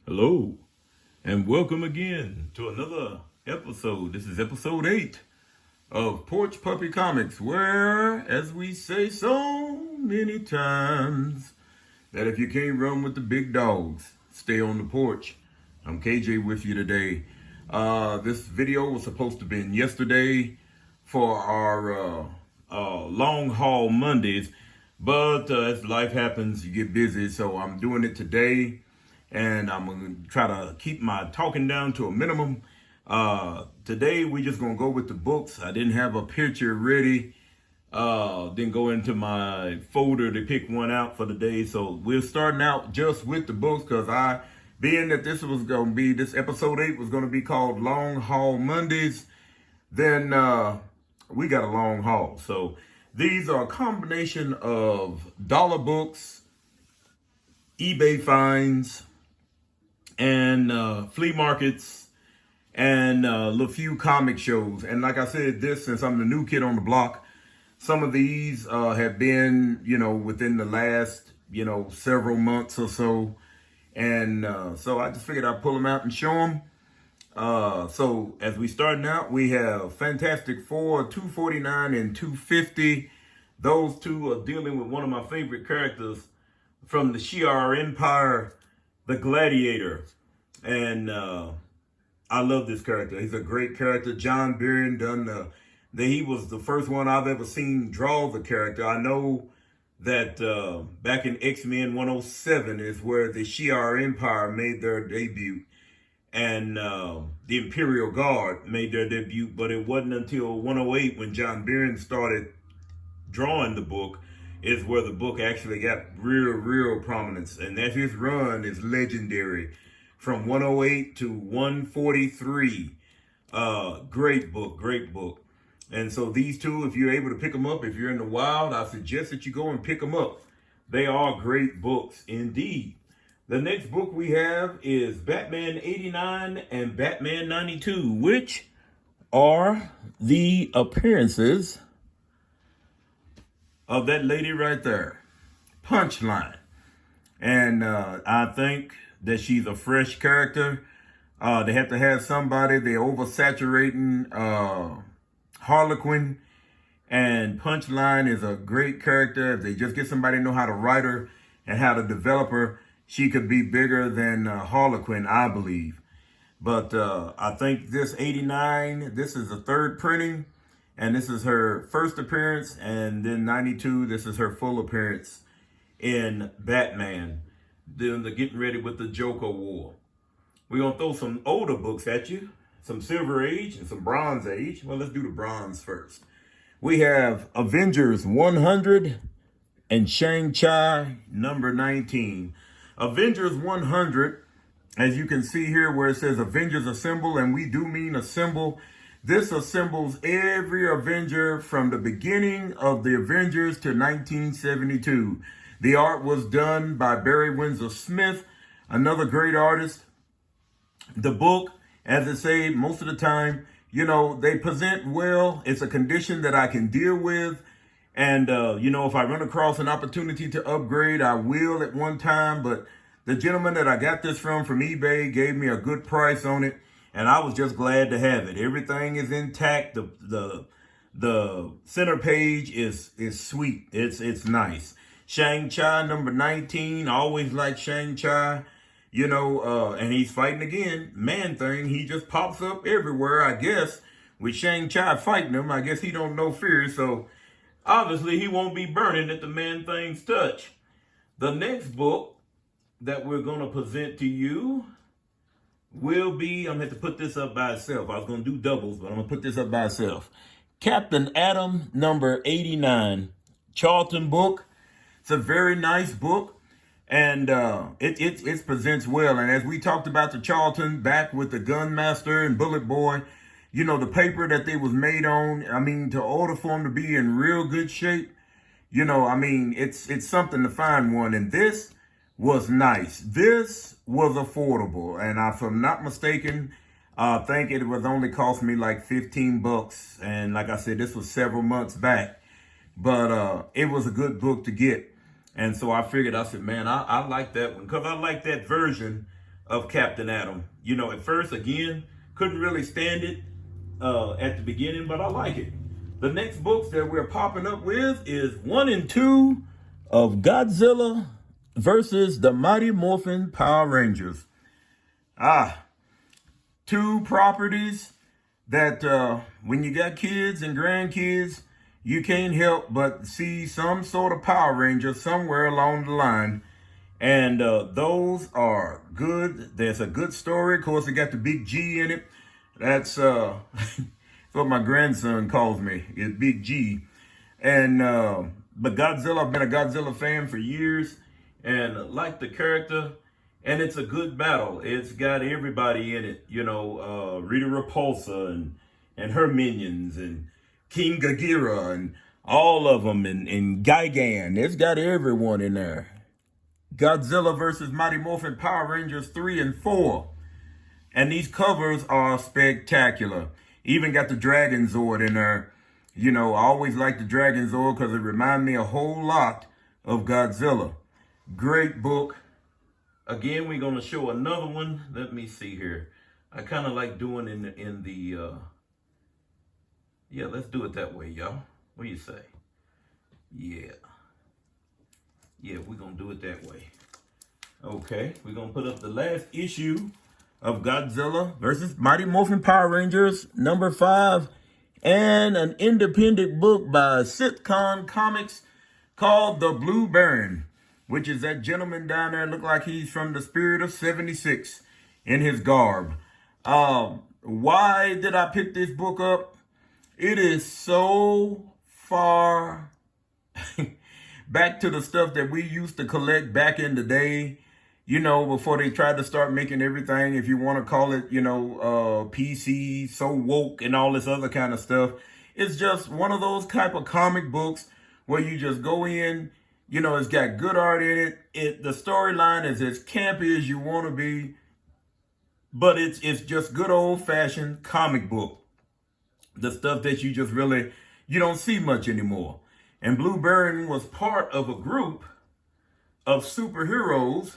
Hello, and welcome again to another episode. This is episode 8 of Porch Puppy Comics, where, as we say so many times, that if you can't run with the big dogs, stay on the porch. I'm KJ with you today. This video was supposed to have been yesterday for our long haul Mondays, but as life happens, you get busy, so I'm doing it today. And I'm going to try to keep my talking down to a minimum. Today, we're just going to go with the books. I didn't have a picture ready. Didn't go into my folder to pick one out for the day. So we're starting out just with the books because being that this episode 8 was going to be called Long Haul Mondays, then we got a long haul. So these are a combination of dollar books, eBay finds, and flea markets, and a few comic shows. And like I said, since I'm the new kid on the block, some of these have been, within the last, several months or so. And so I just figured I'd pull them out and show them. So as we starting out, we have Fantastic Four, 249 and 250. Those two are dealing with one of my favorite characters from the Shi'ar Empire, the Gladiator. And I love this character. He's a great character. John Byrne he was the first one I've ever seen draw the character. I know that back in X-Men 107 is where the Shi'ar Empire made their debut, and the Imperial Guard made their debut, but it wasn't until 108 when John Byrne started drawing the book is where the book actually got real prominence. And that his run is legendary from 108 to 143. Great book. And so these two, if you're able to pick them up, if you're in the wild, I suggest that you go and pick them up. They are great books indeed. The next book we have is Batman 89 and Batman 92, which are the appearances of that lady right there, Punchline. And I think that she's a fresh character. They have to have somebody. They're oversaturating Harlequin, and Punchline is a great character. If they just get somebody to know how to write her and how to develop her, she could be bigger than Harlequin, I believe. But I think this 89, this is the third printing. And this is her first appearance, and then 92, this is her full appearance in Batman. Then they're getting ready with the Joker War. We're going to throw some older books at you, some Silver Age and some Bronze Age. Well, let's do the Bronze first. We have Avengers 100 and Shang-Chi number 19. Avengers 100, as you can see here where it says Avengers Assemble, and we do mean assemble. This assembles every Avenger from the beginning of the Avengers to 1972. The art was done by Barry Windsor Smith, another great artist. The book, as I say, most of the time, they present well. It's a condition that I can deal with. And, if I run across an opportunity to upgrade, I will at one time. But the gentleman that I got this from eBay gave me a good price on it. And I was just glad to have it. Everything is intact. The center page is sweet. It's nice. Shang-Chi number 19. I always like Shang-Chi. And he's fighting again. Man-Thing, he just pops up everywhere, I guess. With Shang-Chi fighting him, I guess he don't know fear. So obviously he won't be burning at the Man-Thing's touch. The next book that we're going to present to you will be, I'm going to have to put this up by itself. I was going to do doubles, but I'm going to put this up by itself. Captain Atom number 89. Charlton book. It's a very nice book. And it presents well. And as we talked about the Charlton back with the Gunmaster and Bullet Boy, the paper that they was made on, to order for them to be in real good shape, it's something to find one. And this was nice. This was affordable. And if I'm not mistaken, I think it was only cost me like 15 bucks. And like I said, this was several months back. But it was a good book to get. And so I said, man, I like that one because I like that version of Captain Atom. You know, at first, again, couldn't really stand it at the beginning, but I like it. The next books that we're popping up with is 1 and 2 of Godzilla versus the Mighty Morphin Power Rangers. Two properties that when you got kids and grandkids, you can't help but see some sort of Power Ranger somewhere along the line. And those are good. There's a good story. Of course, it got the big G in it. That's what my grandson calls me. It's Big G. And but Godzilla, I've been a Godzilla fan for years and like the character. And it's a good battle. It's got everybody in it. You know, Rita Repulsa and her minions and King Ghidorah and all of them and Gigan. It's got everyone in there. Godzilla versus Mighty Morphin Power Rangers 3 and 4. And these covers are spectacular. Even got the Dragon Zord in there. You know, I always like the Dragon Zord because it reminds me a whole lot of Godzilla. Great book. Again, we're going to show another one. Let me see here. I kind of like doing in the yeah, let's do it that way, y'all. What do you say? Yeah. Yeah, we're going to do it that way. Okay, we're going to put up the last issue of Godzilla versus Mighty Morphin Power Rangers, number 5, and an independent book by Sitcom Comics called The Blue Baron, which is that gentleman down there. Look like he's from the Spirit of 76 in his garb. Why did I pick this book up? It is so far back to the stuff that we used to collect back in the day, you know, before they tried to start making everything, if you want to call it, you know, PC, so woke and all this other kind of stuff. It's just one of those type of comic books where you just go in, you know, it's got good art in it. The storyline is as campy as you want to be, but it's just good old fashioned comic book. The stuff that you just really, you don't see much anymore. And Blue Baron was part of a group of superheroes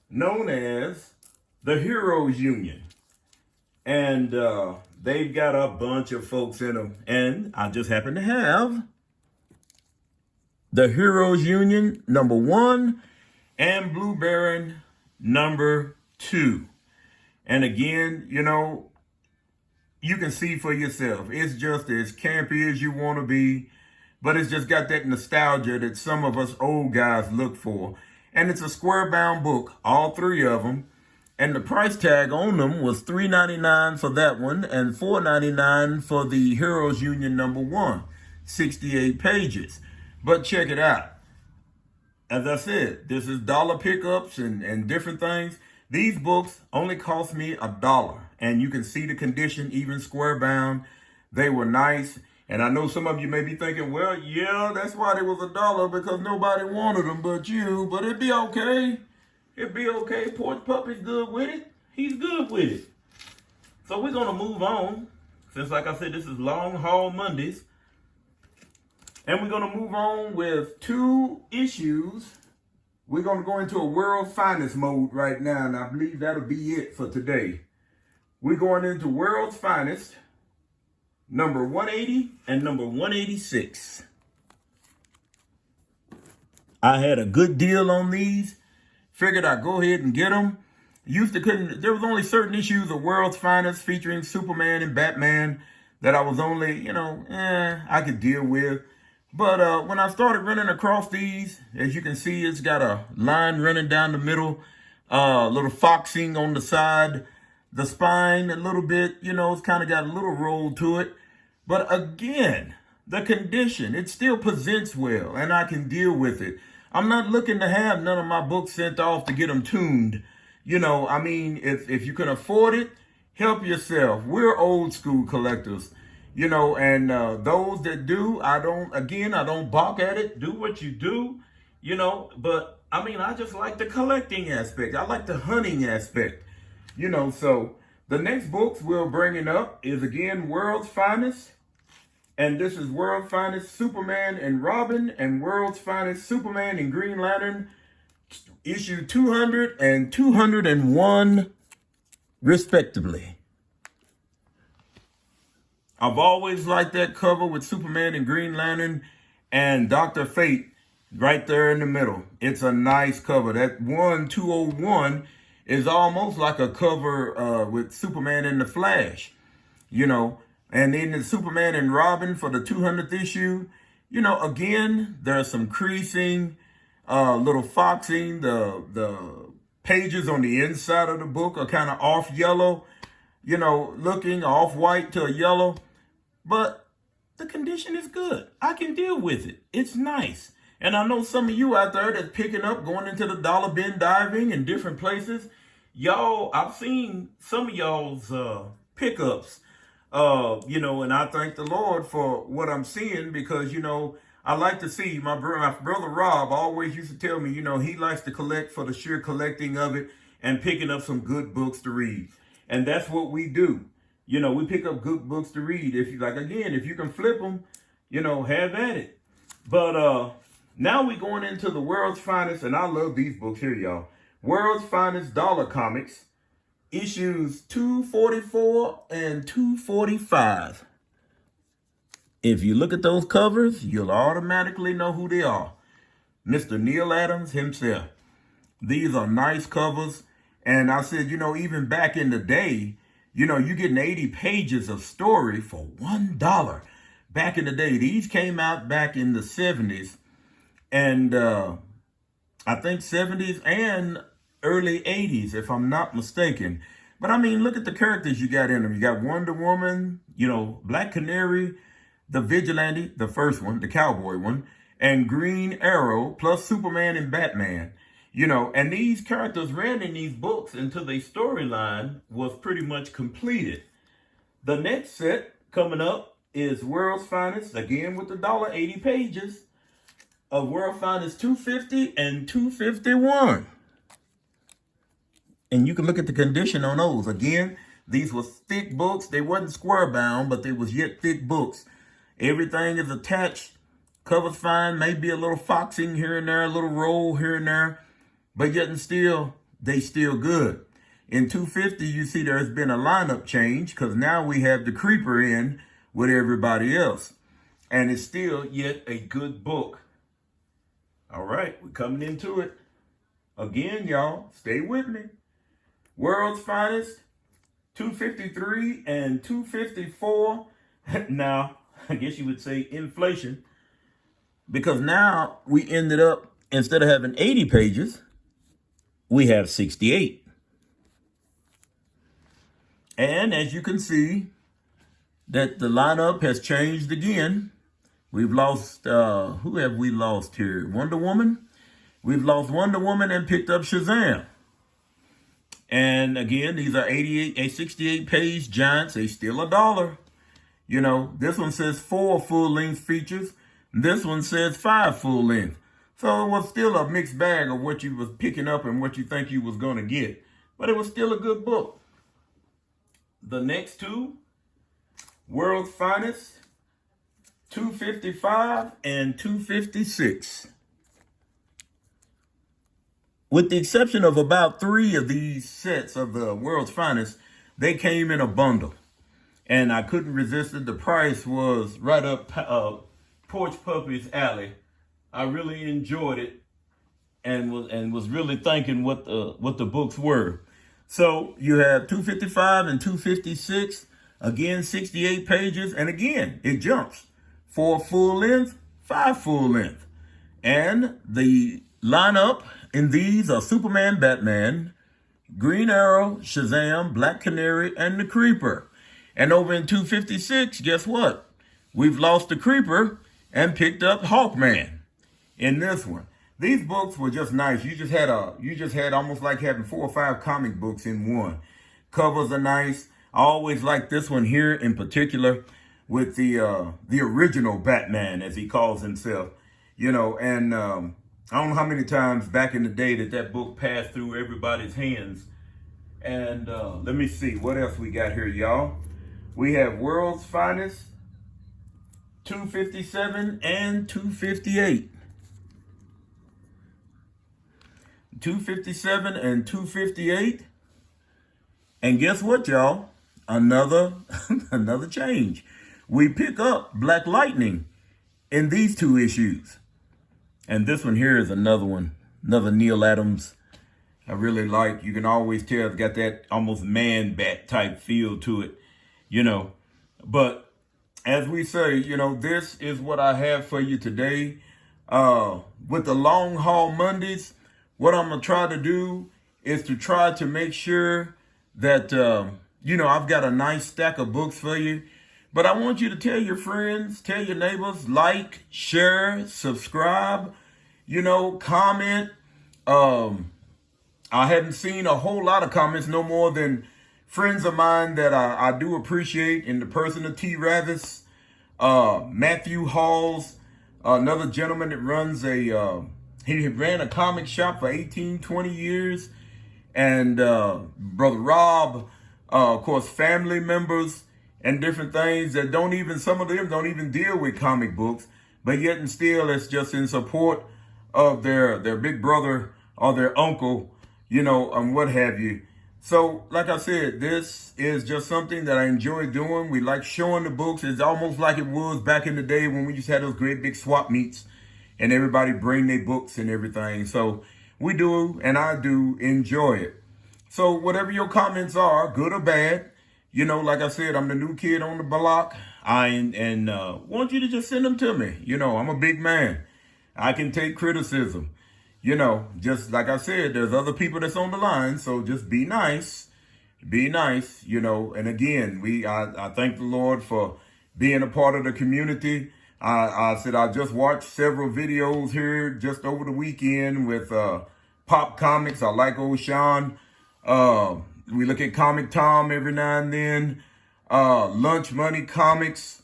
known as the Heroes Union. And they've got a bunch of folks in them. And I just happen to have the Heroes Union number 1 and Blue Baron number 2. And again, you know, you can see for yourself. It's just as campy as you want to be, but it's just got that nostalgia that some of us old guys look for. And it's a square bound book, all 3 of them. And the price tag on them was $3.99 for that one and $4.99 for the Heroes Union number 1, 68 pages. But check it out. As I said, this is dollar pickups and different things. These books only cost me $1. And you can see the condition, even square bound. They were nice. And I know some of you may be thinking, well, yeah, that's why they was $1, because nobody wanted them but you. But it'd be okay. It'd be okay. Porch Puppy's good with it. He's good with it. So we're going to move on. Since, like I said, this is Long Haul Mondays. And we're going to move on with 2 issues. We're going to go into a World's Finest mode right now. And I believe that'll be it for today. We're going into World's Finest, number 180 and number 186. I had a good deal on these. Figured I'd go ahead and get them. There was only certain issues of World's Finest featuring Superman and Batman that I was only, you know, I could deal with. But when I started running across these, as you can see, it's got a line running down the middle, little foxing on the side, the spine a little bit, you know, it's kind of got a little roll to it. But again, the condition, it still presents well, and I can deal with it. I'm not looking to have none of my books sent off to get them tuned. You know, I mean, if you can afford it, help yourself. We're old school collectors, you know, and those that do, I don't balk at it. Do what you do, you know, but I mean, I just like the collecting aspect. I like the hunting aspect, you know. So the next books we're bringing up is, again, World's Finest. And this is World's Finest Superman and Robin and World's Finest Superman and Green Lantern issue 200 and 201 respectively. I've always liked that cover with Superman and Green Lantern and Dr. Fate right there in the middle. It's a nice cover. That 201 is almost like a cover with Superman and the Flash, you know. And then the Superman and Robin for the 200th issue, you know, again, there's some creasing, little foxing. The pages on the inside of the book are kind of off yellow, you know, looking off white to a yellow. But the condition is good. I can deal with it. It's nice. And I know some of you out there that's picking up, going into the dollar bin diving in different places. Y'all, I've seen some of y'all's pickups, you know, and I thank the Lord for what I'm seeing because, you know, I like to see my brother Rob always used to tell me, you know, he likes to collect for the sheer collecting of it and picking up some good books to read. And that's what we do. You know, we pick up good books to read. If you like, again, if you can flip them, you know, have at it. But now we're going into the world's finest, and I love these books here, y'all. World's Finest Dollar Comics, issues 244 and 245. If you look at those covers, you'll automatically know who they are. Mr. Neil Adams himself. These are nice covers. And I said, you know, even back in the day, you know, you're getting 80 pages of story for $1. Back in the day, these came out back in the 70s. And I think 70s and early 80s, if I'm not mistaken. But I mean, look at the characters you got in them. You got Wonder Woman, you know, Black Canary, the Vigilante, the first one, the cowboy one, and Green Arrow, plus Superman and Batman. You know, and these characters ran in these books until their storyline was pretty much completed. The next set coming up is World's Finest, again with the $1.80 pages of World's Finest 250 and 251. And you can look at the condition on those. Again, these were thick books. They wasn't square bound, but they was yet thick books. Everything is attached. Cover's fine. Maybe a little foxing here and there, a little roll here and there. But yet and still, they still good. In 250, you see there's been a lineup change because now we have the Creeper in with everybody else. And it's still yet a good book. All right, we're coming into it. Again, y'all, stay with me. World's Finest, 253 and 254. Now, I guess you would say inflation. Because now we ended up, instead of having 80 pages, we have 68. And as you can see, that the lineup has changed again. We've lost, who have we lost here? Wonder Woman. We've lost Wonder Woman and picked up Shazam. And again, these are 68 page giants. They still $1. You know, this one says 4 full-length features. This one says 5 full-length. So it was still a mixed bag of what you was picking up and what you think you was going to get. But it was still a good book. The next two, World's Finest, 255 and 256. With the exception of about 3 of these sets of the World's Finest, they came in a bundle. And I couldn't resist it. The price was right up Porch Puppy's alley. I really enjoyed it and was really thinking what the books were. So you have 255 and 256, again 68 pages, and again it jumps 4 full length, 5 full length. And the lineup in these are Superman, Batman, Green Arrow, Shazam, Black Canary, and the Creeper. And over in 256, guess what? We've lost the Creeper and picked up Hawkman in this one. These books were just nice. You just had almost like having 4 or 5 comic books in one. Covers are nice. I always like this one here in particular with the original Batman, as he calls himself. You know, and I don't know how many times back in the day that book passed through everybody's hands. And let me see what else we got here, y'all. We have World's Finest, 257 and 258. 257 and 258. And guess what, y'all? Another another change. We pick up Black Lightning in these two issues. And this one here is another one, another Neil Adams I really like. You can always tell it's got that almost man bat type feel to it, you know. But as we say, you know, this is what I have for you today. With the Long Haul Mondays, what I'm going to try to do is to try to make sure that, you know, I've got a nice stack of books for you. But I want you to tell your friends, tell your neighbors, like, share, subscribe, you know, comment. I haven't seen a whole lot of comments, no more than friends of mine that I do appreciate, in the person of T. Ravis, Matthew Halls, another gentleman that runs he ran a comic shop for 18, 20 years, and Brother Rob, of course, family members and different things that don't even, some of them don't even deal with comic books, but yet and still it's just in support of their big brother or their uncle, you know, and what have you. So, like I said, this is just something that I enjoy doing. We like showing the books. It's almost like it was back in the day when we used to have those great big swap meets and everybody bring their books and everything. So we do, and I do enjoy it. So whatever your comments are, good or bad, you know, like I said, I'm the new kid on the block. I want you to just send them to me. You know, I'm a big man. I can take criticism. You know, just like I said, there's other people that's on the line, so just be nice, you know. And again, I thank the Lord for being a part of the community. I said I just watched several videos here just over the weekend with Pop Comics. I like old Sean. We look at Comic Tom every now and then. Lunch Money Comics,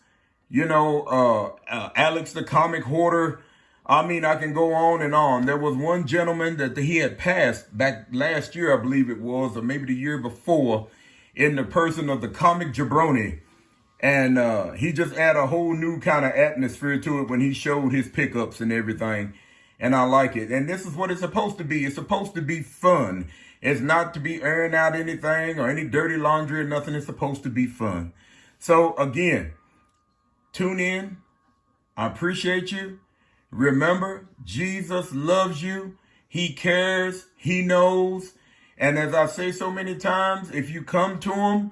you know, Alex the Comic Hoarder. I mean, I can go on and on. There was one gentleman that he had passed back last year, I believe it was, or maybe the year before, in the person of the Comic Jabroni. And he just added a whole new kind of atmosphere to it when he showed his pickups and everything. And I like it. And this is what it's supposed to be. It's supposed to be fun. It's not to be airing out anything or any dirty laundry or nothing. It's supposed to be fun. So, again, tune in. I appreciate you. Remember, Jesus loves you. He cares. He knows. And as I say so many times, if you come to him,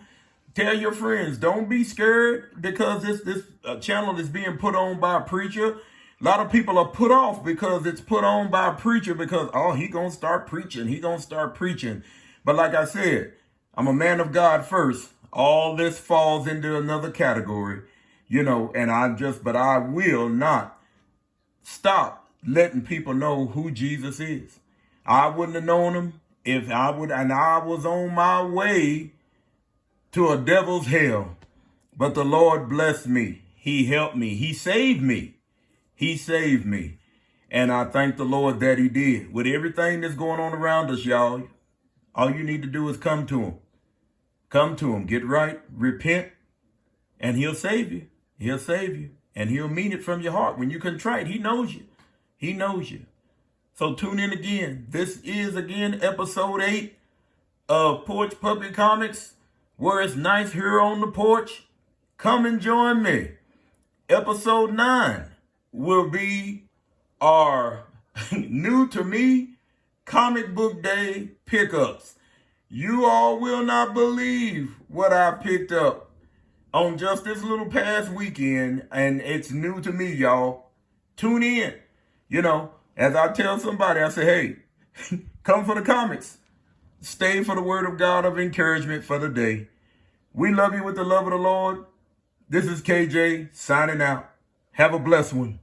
tell your friends, don't be scared, because this channel is being put on by a preacher. A lot of people are put off because it's put on by a preacher because, oh, he gonna start preaching. He gonna start preaching. But like I said, I'm a man of God first. All this falls into another category, you know, and but I will not stop letting people know who Jesus is. I wouldn't have known him if I was on my way to a devil's hell. But the Lord blessed me. He helped me. He saved me. He saved me. And I thank the Lord that he did. With everything that's going on around us, y'all, all you need to do is come to him. Come to him. Get right. Repent. And he'll save you. He'll save you. And he'll mean it from your heart. When you contrite, he knows you. He knows you. So tune in again. This is, again, episode 8 of Porch Puppet Comics, where it's nice here on the porch. Come and join me. Episode 9 will be our new to me comic book day pickups. You all will not believe what I picked up on just this little past weekend, and it's new to me, y'all. Tune in. You know, as I tell somebody, I say, hey, come for the comics. Stay for the word of God of encouragement for the day. We love you with the love of the Lord. This is KJ signing out. Have a blessed one.